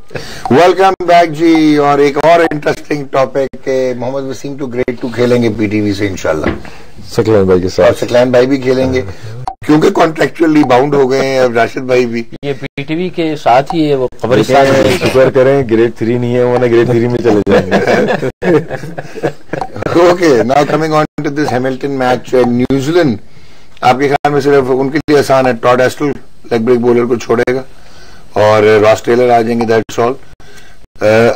Welcome back जी। और एक और इंटरेस्टिंग टॉपिक के मोहम्मद वसीम टू ग्रेड 2 खेलेंगे पीटीवी से इंशाल्लाह, सकलैन भाई के साथ। और सकलैन भाई भी खेलेंगे क्योंकि कॉन्ट्रेक्चुअली बाउंड हो गए हैं अब राशिद भाई भी। ये पीटीवी के साथ ही है वो कब्रिस्तान में। शुक्र करें ग्रेड 3 नहीं है, वरना ग्रेड 3 में चले जाएंगे। Okay, now coming on to this Hamilton match. New Zealand आपके ख्याल में सिर्फ उनके लिए आसान है, Todd Astle leg break bowler को छोड़ेगा और रॉस टेलर आ जाएंगे, दैट्स ऑल।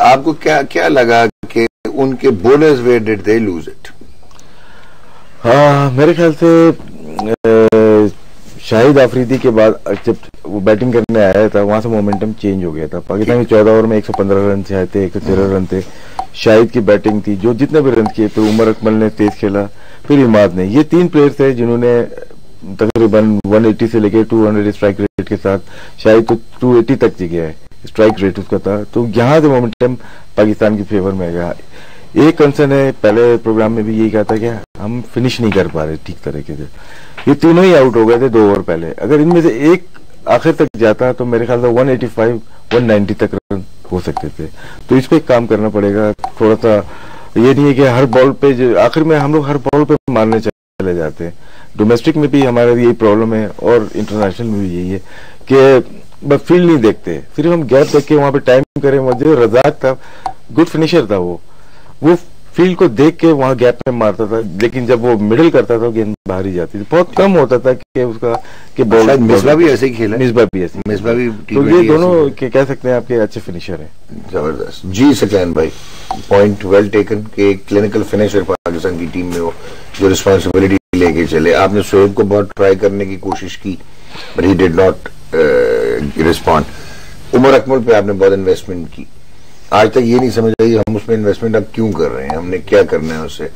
आपको क्या लगा कि उनके bowlers where did they lose it? हाँ, मेरे ख्याल से शाहिद आफरीदी के बाद जब वो बैटिंग करने आया था वहां से मोमेंटम चेंज हो गया था। पाकिस्तान में 14 ओवर में 115 रन से आए थे, 113 रन थे। शाहिद की बैटिंग थी, जो जितने भी रन किए, फिर उमर अकमल ने तेज खेला, फिर इमाद ने। ये 3 प्लेयर थे जिन्होंने तकरीबन 180 से लेकर 200 स्ट्राइक रेट के साथ, शाहिद तो 280 तक गया है स्ट्राइक रेट उसका था। तो यहाँ से मोमेंटम पाकिस्तान की फेवर में गया। एक कंसर्न है, पहले प्रोग्राम में भी यही कहा था कि हम फिनिश नहीं कर पा रहे ठीक तरीके से। ये तीनों ही आउट हो गए थे 2 ओवर पहले। अगर इनमें से एक आखिर तक जाता तो मेरे ख्याल से 185 190 तक रन हो सकते थे। तो इस पे काम करना पड़ेगा थोड़ा सा। ये नहीं है कि हर बॉल पे आखिर में हम लोग हर बॉल पे मारने चले जाते हैं। डोमेस्टिक में भी हमारा यही प्रॉब्लम है और इंटरनेशनल में भी यही है कि बस फील्ड नहीं देखते, सिर्फ हम गैप देख के वहां पे टाइम करें। जो रजाक था, गुड फिनिशर था, वो फील्ड को देख के वहां गैप में मारता था, लेकिन जब वो मिडिल करता था गेंद बाहर ही जाती थी। बहुत कम होता था कि उसका कि बॉल। मिसबा भी ऐसे ही खेला, मिसबा भी ऐसे, मिसबा भी। तो ये दोनों कह सकते हैं आपके अच्छे फिनिशर हैं। जबरदस्त जी। सकलैन भाई, पॉइंट वेल टेकन कि क्लिनिकल फिनिशर पाकिस्तान की टीम में हो जो रिस्पॉन्सिबिलिटी लेके चले। आपने शोएब को बहुत ट्राई करने की कोशिश की, but he did not respond. Umar Akmal पे आपने बहुत इन्वेस्टमेंट की, आज तक ये नहीं समझ आई हम उसमें इन्वेस्टमेंट अब क्यों कर रहे हैं, हमने क्या करना है उससे।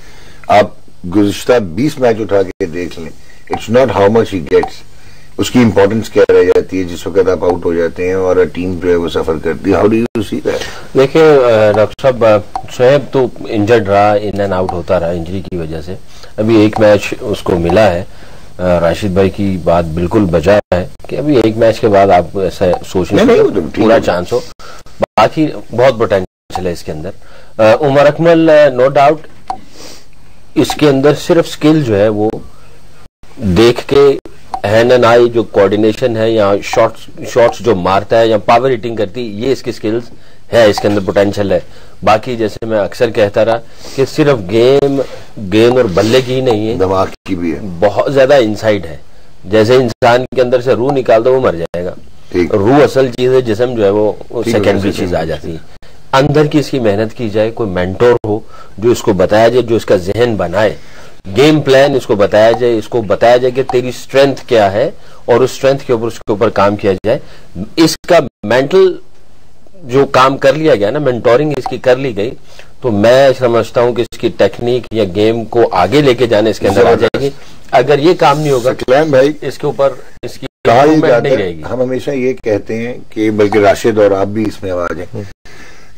आप गुज़िश्ता 20 मैच उठा के देख लें, it's not how much he gets, उसकी इंपॉर्टेंस क्या रह जाती है जिस वक्त आप आउट हो जाते हैं और टीम जो है वो सफर करती है। How do you see that? देखिए डॉक्टर साहब, शोएब तो इंजर्ड रहा, इन एंड आउट होता रहा इंजरी की वजह से। अभी एक मैच उसको मिला है। राशिद भाई की बात बिल्कुल बजा है कि अभी एक मैच के बाद आप ऐसा सोचने पूरा चांस हो, बाकी बहुत पोटेंशियल है इसके अंदर। उमर अकमल नो डाउट इसके अंदर सिर्फ स्किल जो है वो देख के हैंड एंड आई जो कोऑर्डिनेशन है या शॉट्स जो मारता है या पावर हिटिंग करती है, ये इसकी स्किल्स है, इसके अंदर पोटेंशियल है। बाकी जैसे मैं अक्सर कहता रहा कि सिर्फ गेंद और बल्ले की ही नहीं है, दिमाग की भी है, बहुत ज्यादा इनसाइड है। जैसे इंसान के अंदर से रूह निकाल दो वो मर जाएगा, रूह असल चीज है, जिस्म जो है वो सेकेंडरी चीज आ जाती है। अंदर की इसकी मेहनत की जाए, कोई मेंटोर हो जो इसको बताया जाए, जो इसका जहन बनाए, गेम प्लान इसको बताया जाए, इसको बताया जाए कि तेरी स्ट्रेंथ क्या है और उस स्ट्रेंथ के ऊपर उसके ऊपर काम किया जाए। इसका मेंटल जो काम कर लिया गया ना, मेंटोरिंग इसकी कर ली गई, तो मैं समझता हूं कि इसकी टेक्निक या गेम को आगे लेके जाने इसके अंदर आ जाएगी। अगर ये काम नहीं होगा सकलैन भाई, इसके ऊपर इसकी कहा नहीं रहेगी। हम हमेशा ये कहते हैं कि, बल्कि राशिद और आप भी इसमें आवाज हैं,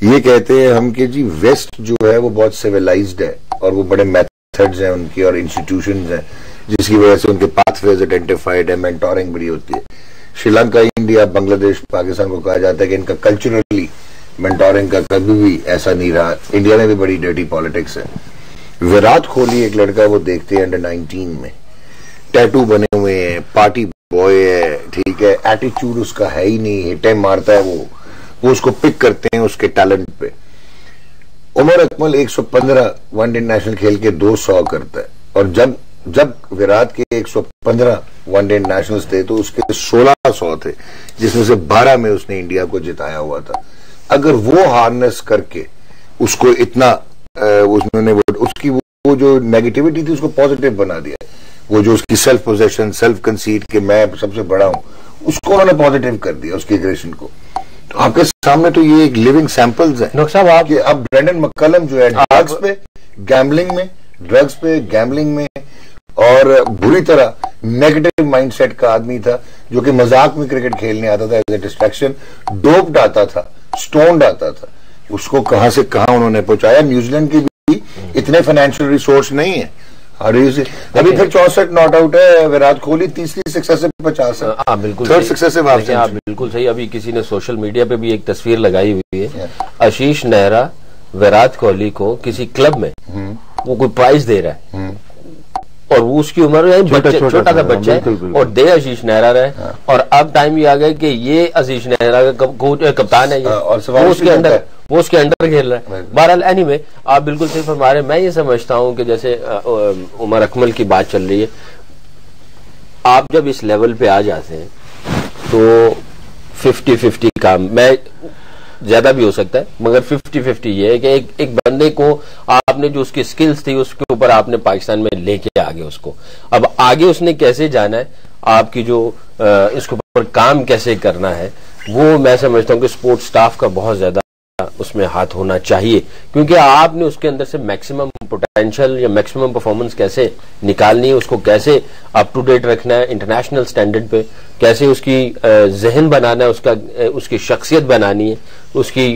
ये कहते हैं हम कि जी वेस्ट जो है वो बहुत सिविलाइज्ड है और वो बड़े मेथड्स हैं उनकी और इंस्टीट्यूशंस हैं जिसकी वजह से उनके पाथवेज आइडेंटिफाइड है, मेंटोरिंग बड़ी होती है। श्रीलंका, इंडिया, बांग्लादेश, पाकिस्तान को कहा जाता है कि इनका कल्चरली मेंटोरिंग का कभी भी ऐसा नहीं रहा। इंडिया में भी बड़ी डर्टी पॉलिटिक्स है। विराट कोहली एक लड़का वो देखते हैं अंडर 19 में, टैटू बने हुए हैं, पार्टी बॉय है, ठीक है, एटीट्यूड उसका है ही नहीं, हिटे मारता है, वो उसको पिक करते हैं उसके टैलेंट पे। उमर अकमल 115 वनडे नेशनल खेल के 200 करता है, और जब विराट के 115 वनडे नेशनल्स थे तो उसके 1600 थे, जिसमें से 12 में उसने इंडिया को जिताया हुआ था। अगर वो हार्नेस करके उसको इतना उसने उसकी वो जो नेगेटिविटी थी उसको पॉजिटिव बना दिया, वो जो उसकी सेल्फ पोजेशन, सेल्फ कंसीट कि मैं सबसे बड़ा हूं, उसको उन्होंने पॉजिटिव कर दिया, उसकी एग्रेशन को। तो आपके सामने तो ये एक लिविंग सैंपल्स है कि अब ब्रेंडन मक्कलम जो है ड्रग्स पे गैम्बलिंग में और बुरी तरह नेगेटिव माइंडसेट का आदमी था, जो कि मजाक में क्रिकेट खेलने आता था एज ए डिस्ट्रैक्शन, डोप्ड आता था, स्टोन्ड आता था, उसको कहां से कहां उन्होंने पहुंचाया। न्यूजीलैंड के भी इतने फाइनेंशियल रिसोर्स नहीं है, अभी फिर 64 नॉट आउट है, विराट कोहली तीसरी सक्सेसिव 50 है। हाँ बिल्कुल, थर्ड सक्सेसिव हाफ सेंचुरी। आप बिल्कुल सही। अभी किसी ने सोशल मीडिया पे भी एक तस्वीर लगाई हुई है, आशीष नेहरा विराट कोहली को किसी क्लब में वो कोई प्राइज दे रहा है और वो उसकी उम्र छोटा सा बच्चा है और दे आशीष नेहरा रहे और अब टाइम ये आ गया कि ये आशीष नेहरा का कप्तान है और वो उसके अंडर खेल रहा है। बहरहाल एनीवे आप बिल्कुल सही फरमा रहे हैं। मैं ये समझता हूं कि जैसे उमर अकमल की बात चल रही है, आप जब इस लेवल पे आ जाते हैं तो 50-50 काम, मैं ज्यादा भी हो सकता है मगर 50-50 ये है कि एक बंदे को आपने जो उसकी स्किल्स थी उसके ऊपर आपने पाकिस्तान में लेके आगे उसको, अब आगे उसने कैसे जाना है, आपकी जो इसके ऊपर काम कैसे करना है, वो मैं समझता हूँ कि स्पोर्ट स्टाफ का बहुत ज्यादा उसमें हाथ होना चाहिए, क्योंकि आपने उसके अंदर से मैक्सिमम पोटेंशियल या मैक्सिमम परफॉर्मेंस कैसे निकालनी है, उसको कैसे अप टू डेट रखना है इंटरनेशनल स्टैंडर्ड पे, कैसे उसकी जहन बनाना है, उसकी शख्सियत बनानी है, उसकी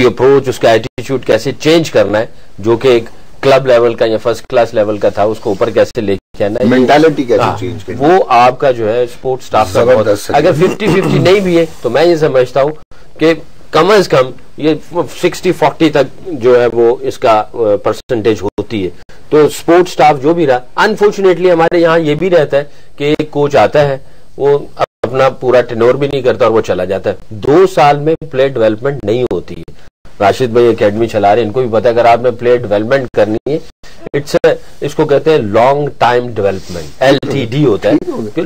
अप्रोच, उसका एटीट्यूड कैसे चेंज करना है, जो कि एक क्लब लेवल का या फर्स्ट क्लास लेवल का था उसको ऊपर कैसे लेके आना है, मेंटालिटी कैसे चेंज करना, वो आपका जो है स्पोर्ट स्टाफ का बहुत, अगर 50-50 नहीं भी है तो मैं ये समझता हूँ कि कम से कम ये 60-40 तक जो है वो इसका परसेंटेज होती है। तो स्पोर्ट स्टाफ जो भी रहा, अनफॉर्चुनेटली हमारे यहाँ ये भी रहता है कि एक कोच आता है वो अपना पूरा टेनोर भी नहीं करता और वो चला जाता है। 2 साल में प्लेयर डेवलपमेंट नहीं होती है। राशिद भाई एकेडमी चला रहे हैं, इनको भी पता है अगर आपने प्लेयर डेवलपमेंट करनी है इसको कहते हैं लॉन्ग टाइम डेवलपमेंट, LTD होता है कि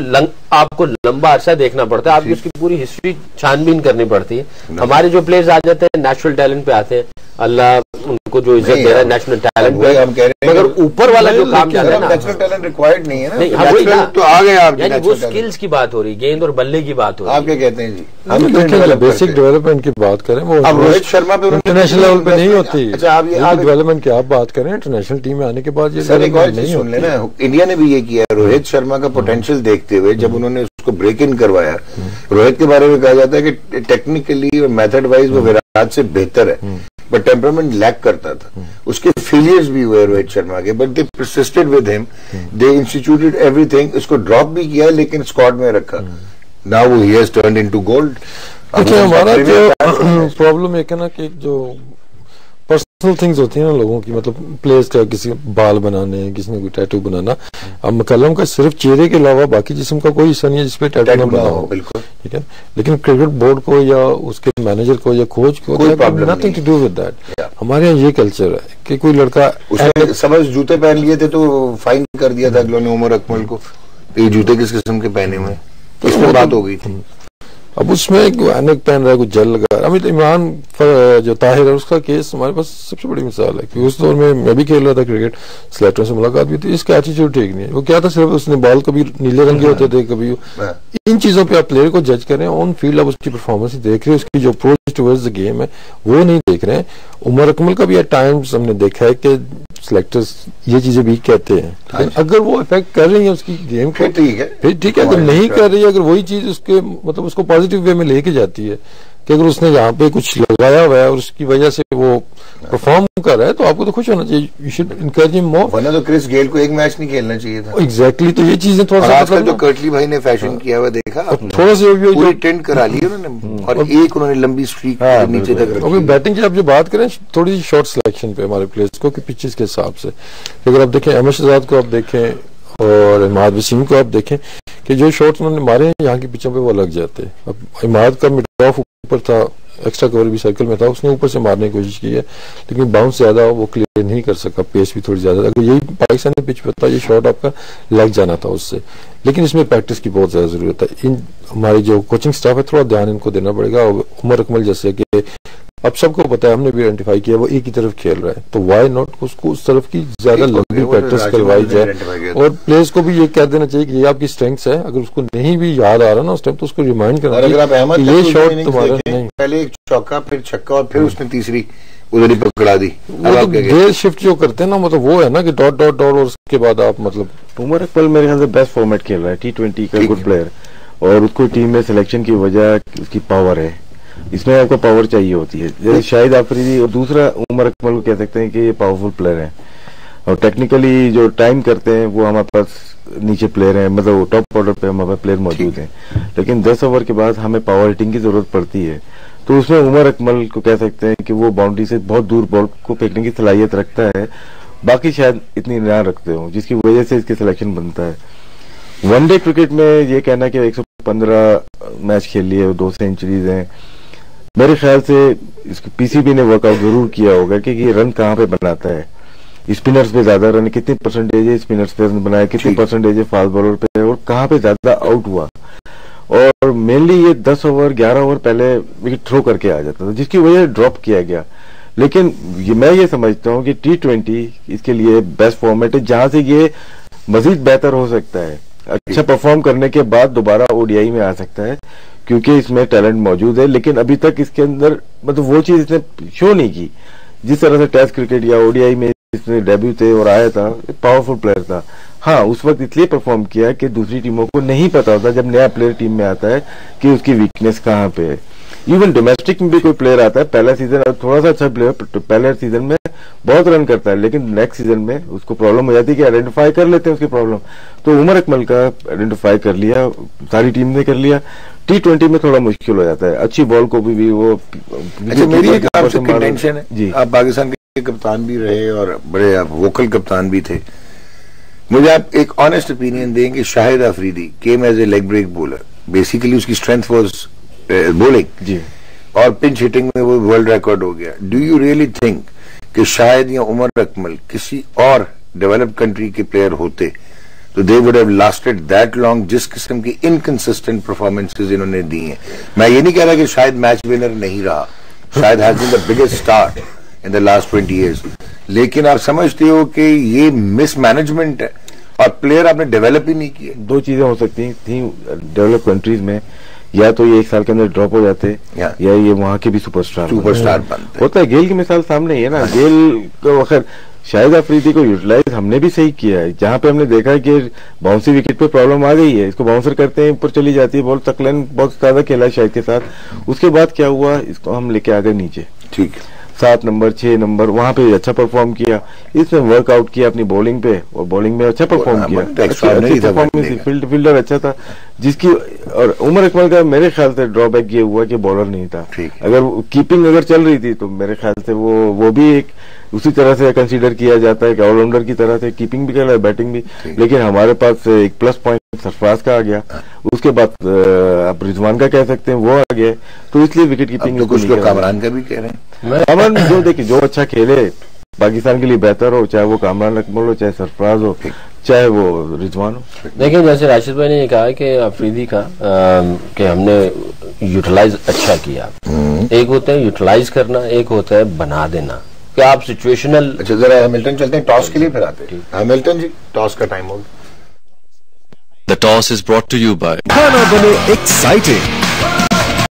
आपको लंबा अरसा देखना पड़ता है, आपकी उसकी पूरी हिस्ट्री छानबीन करनी पड़ती है। हमारे जो प्लेयर्स आ जाते हैं नेचुरल टैलेंट पे आते हैं, अल्लाह उनको जो इज्जत दे रहा है नेशनल टैलेंट पे, हम कह रहे हैं मगर ऊपर वाला जो काम जाता है ना, नेचुरल टैलेंट रिक्वायर्ड नहीं है ना, नेचुरल तो आ गए आप, यानी वो स्किल्स की बात हो रही, गेंद और बल्ले की बात हो रही है। आप क्या कहते हैं जी? हम बेसिक डेवलपमेंट की बात करें, वो अब रोहित शर्मा पे इंटरनेशनल लेवल पे नहीं होती। अच्छा आप डेवलपमेंट की आप बात करें, इंटरनेशनल टीम में आने के बाद ये सर एक और चीज सुन लेना, इंडिया ने भी ये किया, रोहित शर्मा का पोटेंशियल देखते हुए जब उन्होंने उसको ब्रेक इन करवाया, रोहित के बारे में कहा जाता है कि टेक्निकली और मेथड वाइज वो विराट से बेहतर है, बट टेम्परामेंट लैक करता था, उसके फेलियर्स भी हुए रोहित शर्मा के, but they persisted with him, they instituted everything, इसको ड्रॉप भी किया लेकिन स्क्वाड में रखा, now he has turned into gold. देखिए हमारा जो प्रॉब्लम एक है ना कि जो पर्सनल थिंग्स होती हैं ना लोगों की, मतलब प्लेयर्स का किसी बाल बनाने, किसी ने कोई टैटू बनाना, अब मकलम का सिर्फ चेहरे के अलावा बाकी जिस्म का कोई हिस्सा नहीं है जिसपे टैटू ना बना हो, बिल्कुल ठीक है, लेकिन क्रिकेट बोर्ड को या उसके मैनेजर को या कोच को nothing to do with that. हमारे यहाँ ये कल्चर है कि कोई लड़का समझ जूते पहन लिए थे तो फाइन कर दिया था अगलों ने उमर अकमल को, ये जूते किस किस्म के पहने हुए, इसमें बात हो गई थी। अब उसमें ऐनक पहन रहा है, कुछ जल लगा, अमित इमरान जो ताहिर है उसका केस हमारे पास सबसे बड़ी मिसाल है कि उस दौर में मैं भी खेल रहा था क्रिकेट, सिलेक्टरों से मुलाकात भी थी, इसका एटीट्यूड ठीक नहीं है। वो क्या था, सिर्फ उसने बॉल कभी नीले रंग के होते थे, कभी इन चीजों पे आप प्लेयर को जज करें, ऑन फील्ड आप उसकी परफॉर्मेंस ही देख रहे हैं, उसकी जो अप्रोच टुवर्ड्स द गेम है वो नहीं देख रहे हैं। उमर अकमल का भी एट टाइम्स हमने देखा है कि सिलेक्टर्स ये चीजें भी कहते हैं, लेकिन अगर वो इफेक्ट कर रही है उसकी गेम को फिर ठीक है, अगर नहीं कर रही है, अगर वही चीज उसके मतलब उसको पॉजिटिव वे में लेके जाती है कि अगर उसने यहाँ पे कुछ लगाया हुआ है और उसकी वजह से वो परफॉर्म कर रहा है तो आपको तो खुश होना चाहिए, you should encourage him more. वरना तो क्रिस गेल को एक मैच नहीं खेलना चाहिए था। एग्जैक्टली, तो ये चीजें थोड़ा सा आजकल जो कर्टली भाई ने फैशन किया हुआ देखा, थोड़ा सा पूरी टेंट करा ली उन्होंने और एक उन्होंने लंबी स्ट्रीक नीचे तक रखी। बैटिंग की आप जो बात करें थोड़ी सी शॉर्ट सिलेक्शन पे हमारे प्लेयर्स को कि पिचेस के हिसाब से, अगर आप देखें अहमद शहजाद को आप देखें और इमाद वसीम को आप देखें कि जो शॉट्स उन्होंने मारे हैं यहाँ की पिचों पे वो लग जाते हैं। अब इमाद का मिड ऑफ ऊपर था, एक्स्ट्रा कवर भी सर्कल में था, उसने ऊपर से मारने की कोशिश की है लेकिन बाउंस ज्यादा वो क्लियर नहीं कर सका, पेस भी थोड़ी ज्यादा, अगर यही पाकिस्तानी पिच पे था ये शॉट आपका लग जाना था उससे। लेकिन इसमें प्रैक्टिस की बहुत ज्यादा जरूरत है। इन हमारी जो कोचिंग स्टाफ है थोड़ा ध्यान इनको देना पड़ेगा। उमर अकमल जैसे कि अब सबको पता है, हमने भी आइडेंटिफाई किया वो एक ही तरफ खेल रहा है, तो वाई नॉट उसको उस तरफ की ज्यादा लंबी प्रैक्टिस करवाई जाए और प्लेयर्स को भी ये कह देना चाहिए कि ये आपकी स्ट्रेंग्थ है, अगर उसको नहीं भी याद आ रहा ना उस टाइम तो उसको रिमाइंड करना चाहिए ये शॉट तुम्हारा नहीं, पहले एक चौका फिर छक्का और फिर उसने तीसरी उधर ही पकड़ा दी। तो गेयर शिफ्ट जो करते हैं ना, मतलब वो है ना कि डॉट डॉट डॉट और उसके बाद आप मतलब उमर अकमल मेरे ख्याल से बेस्ट फॉर्मेट खेल रहा है, T20 का गुड प्लेयर, और उसको टीम में सिलेक्शन की वजह उसकी पावर है, इसमें आपको पावर चाहिए होती है। जैसे शाहिद आफरीदी और दूसरा उमर अकमल को कह सकते हैं कि ये पावरफुल प्लेयर है। और टेक्निकली जो टाइम करते हैं वो हमारे पास नीचे प्लेयर हैं, मतलब टॉप ऑर्डर पे हमारे प्लेयर मौजूद हैं। लेकिन 10 ओवर के बाद हमें पावर हिटिंग की जरूरत पड़ती है, तो उसमें उमर अकमल को कह सकते हैं कि वो बाउंड्री से बहुत दूर बॉल को फेंकने की सलाहियत रखता है, बाकी शायद इतनी ना रखते हो, जिसकी वजह से इसके सिलेक्शन बनता है। वनडे क्रिकेट में ये कहना कि 115 मैच खेल लिए, 2 सेंचुरीज हैं, मेरे ख्याल से इसको पीसीबी ने वर्कआउट जरूर किया होगा कि ये रन कहाँ पे बनाता है, स्पिनर्स पे ज्यादा रन, कितनी परसेंटेज है स्पिनर्स पे बनाया, कितनी परसेंटेज है फास्ट बॉलर पे, और कहाँ पे ज्यादा आउट हुआ। और मेनली ये 10 ओवर 11 ओवर पहले विकेट थ्रो करके आ जाता था, जिसकी वजह ड्रॉप किया गया। लेकिन मैं ये समझता हूँ कि T20 इसके लिए बेस्ट फॉर्मेट है, जहां से ये मजीद बेहतर हो सकता है, अच्छा परफॉर्म करने के बाद दोबारा ओडीआई में आ सकता है, क्योंकि इसमें टैलेंट मौजूद है। लेकिन अभी तक इसके अंदर मतलब वो चीज इसने शो नहीं की, जिस तरह से टेस्ट क्रिकेट या ओडीआई में इसने डेब्यू थे और आया था, पावरफुल प्लेयर था। हाँ, उस वक्त इसलिए परफॉर्म किया कि दूसरी टीमों को नहीं पता होता जब नया प्लेयर टीम में आता है कि उसकी वीकनेस कहाँ पे है। इवन डोमेस्टिक में भी कोई प्लेयर आता है, पहला सीजन थोड़ा सा अच्छा प्लेयर, पहले सीजन में बहुत रन करता है, लेकिन नेक्स्ट सीजन में उसको प्रॉब्लम हो जाती है कि आइडेंटिफाई कर लेते हैं उसकी प्रॉब्लम। तो उमर अकमल का आइडेंटिफाई कर लिया, सारी टीम ने कर लिया। T20 में थोड़ा मुश्किल हो जाता है, अच्छी बॉल को भी वो। अच्छा, मेरी एक आपसे कंटेंशन है जी, आप पाकिस्तान के कप्तान भी रहे और बड़े आप वोकल कप्तान भी थे, मुझे आप एक ऑनेस्ट ओपिनियन देंगे। Shahid Afridi came as a leg break bowler, basically उसकी स्ट्रेंथ वाज बॉलिंग जी, और पिंच हिटिंग में वो वर्ल्ड रिकॉर्ड हो गया। डू यू रियली थिंक कि शायद या उमर अकमल किसी और डेवलप्ड कंट्री के प्लेयर होते तो they would have lasted that long, जिस किस्म की इनकंसिस्टेंट परफॉर्मेंसेस इन्होंने दी हैं? मैं ये नहीं कह रहा कि शायद मैच विनर नहीं रहा, शायद has been the biggest star in the last 20 years, लेकिन आप समझते हो कि ये मिसमैनेजमेंट है और प्लेयर आपने डेवलप ही नहीं किए? 2 चीजें हो सकती थी डेवलप कंट्रीज में, या तो ये 1 साल के अंदर ड्रॉप हो जाते या ये वहां के भी सुपरस्टार बनते। होता है, गेल की मिसाल सामने ही है ना। गेल को अगर शाहिद अफरीदी को यूटिलाइज हमने भी सही किया है, जहां पे हमने देखा है कि बाउंसी विकेट पे प्रॉब्लम आ गई है, इसको बाउंसर करते हैं, ऊपर चली जाती है बॉल, तकलन बहुत ज्यादा खेला है शाहिद के साथ। उसके बाद क्या हुआ, इसको हम लेके आ गए नीचे, ठीक, 7 नंबर 6 नंबर, वहां पे अच्छा परफॉर्म किया, इसने वर्कआउट किया अपनी बॉलिंग पे, और बॉलिंग में अच्छा परफॉर्म किया, फील्डर अच्छा था जिसकी। और उमर अकमल का मेरे ख्याल से ड्रॉबैक ये हुआ कि बॉलर नहीं था। अगर कीपिंग अगर चल रही थी तो मेरे ख्याल से वो भी एक उसी तरह से कंसीडर किया जाता है कि ऑलराउंडर की तरह से, कीपिंग भी कर रहा है, बैटिंग भी। लेकिन हमारे पास एक प्लस पॉइंट सरफराज का आ गया, उसके बाद आप रिजवान का कह सकते हैं, वो आ गया, तो इसलिए विकेट कीपिंग तो कुछ लोग कामरान का भी कह रहे हैं। कामरान जो देखिए जो अच्छा खेले पाकिस्तान के लिए बेहतर हो, चाहे वो कामरान अकमल हो, चाहे सरफराज हो, चाहे वो रिजवान हो। देखिए, जैसे राशिद भाई ने कहा कि अफरीदी का कि हमने यूटिलाइज अच्छा किया, एक होता है यूटिलाइज करना, एक होता है बना देना कि आप सिचुएशनल। अच्छा, जरा हैमिल्टन चलते हैं, टॉस के लिए फिर आते हैं। हैमिल्टन जी, टॉस का टाइम हो गया। The toss is brought to you by खाना बने एक्साइटिंग